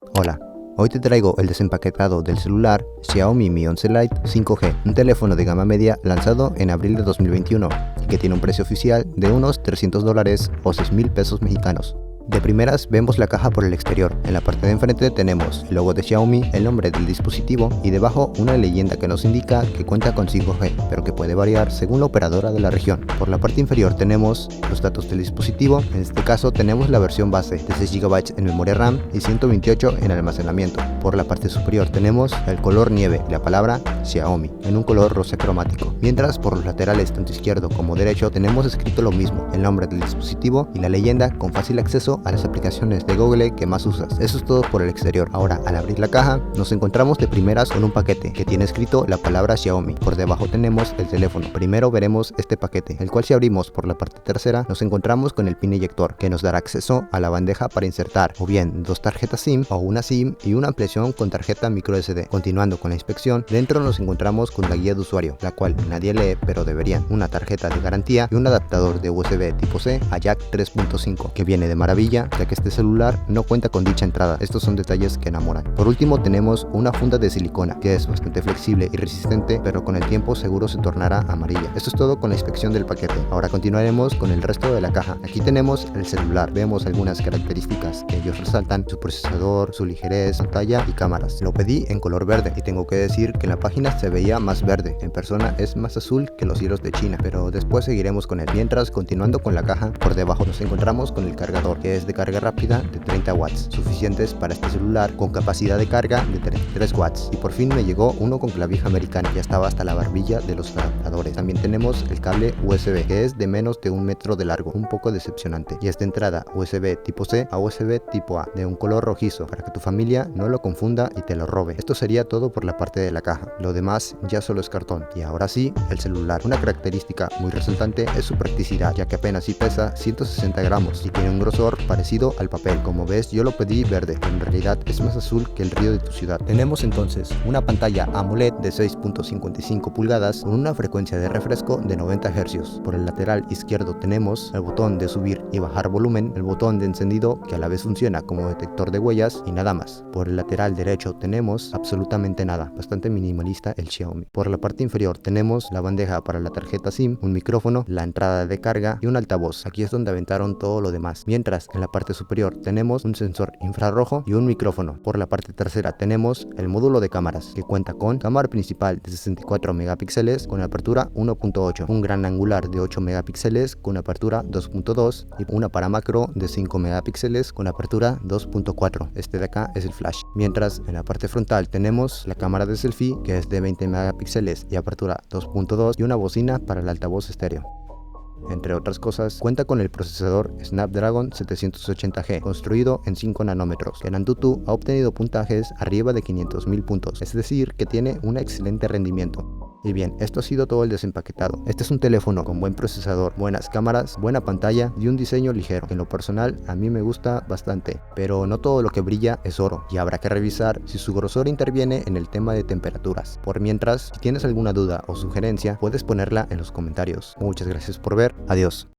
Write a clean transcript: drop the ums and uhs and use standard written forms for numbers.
Hola, hoy te traigo el desempaquetado del celular Xiaomi Mi 11 Lite 5G, un teléfono de gama media lanzado en abril de 2021 y que tiene un precio oficial de unos $300 o 6,000 pesos mexicanos. De primeras vemos la caja por el exterior. En la parte de enfrente tenemos el logo de Xiaomi, el nombre del dispositivo y debajo una leyenda que nos indica que cuenta con 5G, pero que puede variar según la operadora de la región. Por la parte inferior tenemos los datos del dispositivo. En este caso tenemos la versión base de 6 GB en memoria RAM y 128 en almacenamiento. Por la parte superior tenemos el color nieve y la palabra Xiaomi en un color rosa cromático, mientras por los laterales tanto izquierdo como derecho tenemos escrito lo mismo, el nombre del dispositivo y la leyenda con fácil acceso a las aplicaciones de Google que más usas. Eso es todo por el exterior. Ahora, al abrir la caja, nos encontramos de primeras con un paquete que tiene escrito la palabra Xiaomi. Por debajo tenemos el teléfono. Primero veremos este paquete, el cual si abrimos por la parte trasera, nos encontramos con el pin eyector, que nos dará acceso a la bandeja para insertar o bien dos tarjetas SIM o una SIM y una ampliación con tarjeta micro SD. Continuando con la inspección, dentro nos encontramos con la guía de usuario, la cual nadie lee, pero deberían, una tarjeta de garantía y un adaptador de USB tipo C a jack 3.5, que viene de maravilla ya que este celular no cuenta con dicha entrada. Estos son detalles que enamoran. Por último tenemos una funda de silicona que es bastante flexible y resistente, pero con el tiempo seguro se tornará amarilla. Esto es todo con la inspección del paquete. Ahora continuaremos con el resto de la caja. Aquí tenemos el celular. Vemos algunas características que ellos resaltan: su procesador, su ligerez, pantalla y cámaras. Lo pedí en color verde y tengo que decir que en la página se veía más verde. En persona es más azul que los cielos de China, pero después seguiremos con él. Mientras, continuando con la caja, por debajo nos encontramos con el cargador, que es de carga rápida de 30 watts, suficientes para este celular con capacidad de carga de 33 watts. Y por fin me llegó uno con clavija americana, ya estaba hasta la barbilla de los adaptadores. También tenemos el cable USB, que es de menos de 1 metro de largo, un poco decepcionante, y es de entrada USB tipo C a USB tipo A, de un color rojizo, para que tu familia no lo confunda y te lo robe. Esto sería todo por la parte de la caja, lo demás ya solo es cartón. Y ahora sí, el celular. Una característica muy resaltante es su practicidad, ya que apenas sí pesa 160 gramos y tiene un grosor parecido al papel. Como ves, yo lo pedí verde, pero en realidad es más azul que el río de tu ciudad. Tenemos entonces una pantalla AMOLED de 6.55 pulgadas con una frecuencia de refresco de 90 Hz. Por el lateral izquierdo tenemos el botón de subir y bajar volumen, el botón de encendido que a la vez funciona como detector de huellas y nada más. Por el lateral derecho tenemos absolutamente nada, bastante minimalista el Xiaomi. Por la parte inferior tenemos la bandeja para la tarjeta SIM, un micrófono, la entrada de carga y un altavoz. Aquí es donde aventaron todo lo demás. Mientras en la parte superior tenemos un sensor infrarrojo y un micrófono. Por la parte trasera tenemos el módulo de cámaras, que cuenta con cámara principal de 64 megapíxeles con apertura 1.8, un gran angular de 8 megapíxeles con apertura 2.2 y una para macro de 5 megapíxeles con apertura 2.4. Este de acá es el flash. Mientras en la parte frontal tenemos la cámara de selfie, que es de 20 megapíxeles y apertura 2.2 y una bocina para el altavoz estéreo. Entre otras cosas, cuenta con el procesador Snapdragon 780G, construido en 5 nanómetros, que en AnTuTu ha obtenido puntajes arriba de 500,000 puntos, es decir, que tiene un excelente rendimiento. Y bien, esto ha sido todo el desempaquetado. Este es un teléfono con buen procesador, buenas cámaras, buena pantalla y un diseño ligero, que en lo personal a mí me gusta bastante, pero no todo lo que brilla es oro, y habrá que revisar si su grosor interviene en el tema de temperaturas. Por mientras, si tienes alguna duda o sugerencia, puedes ponerla en los comentarios. Muchas gracias por ver, adiós.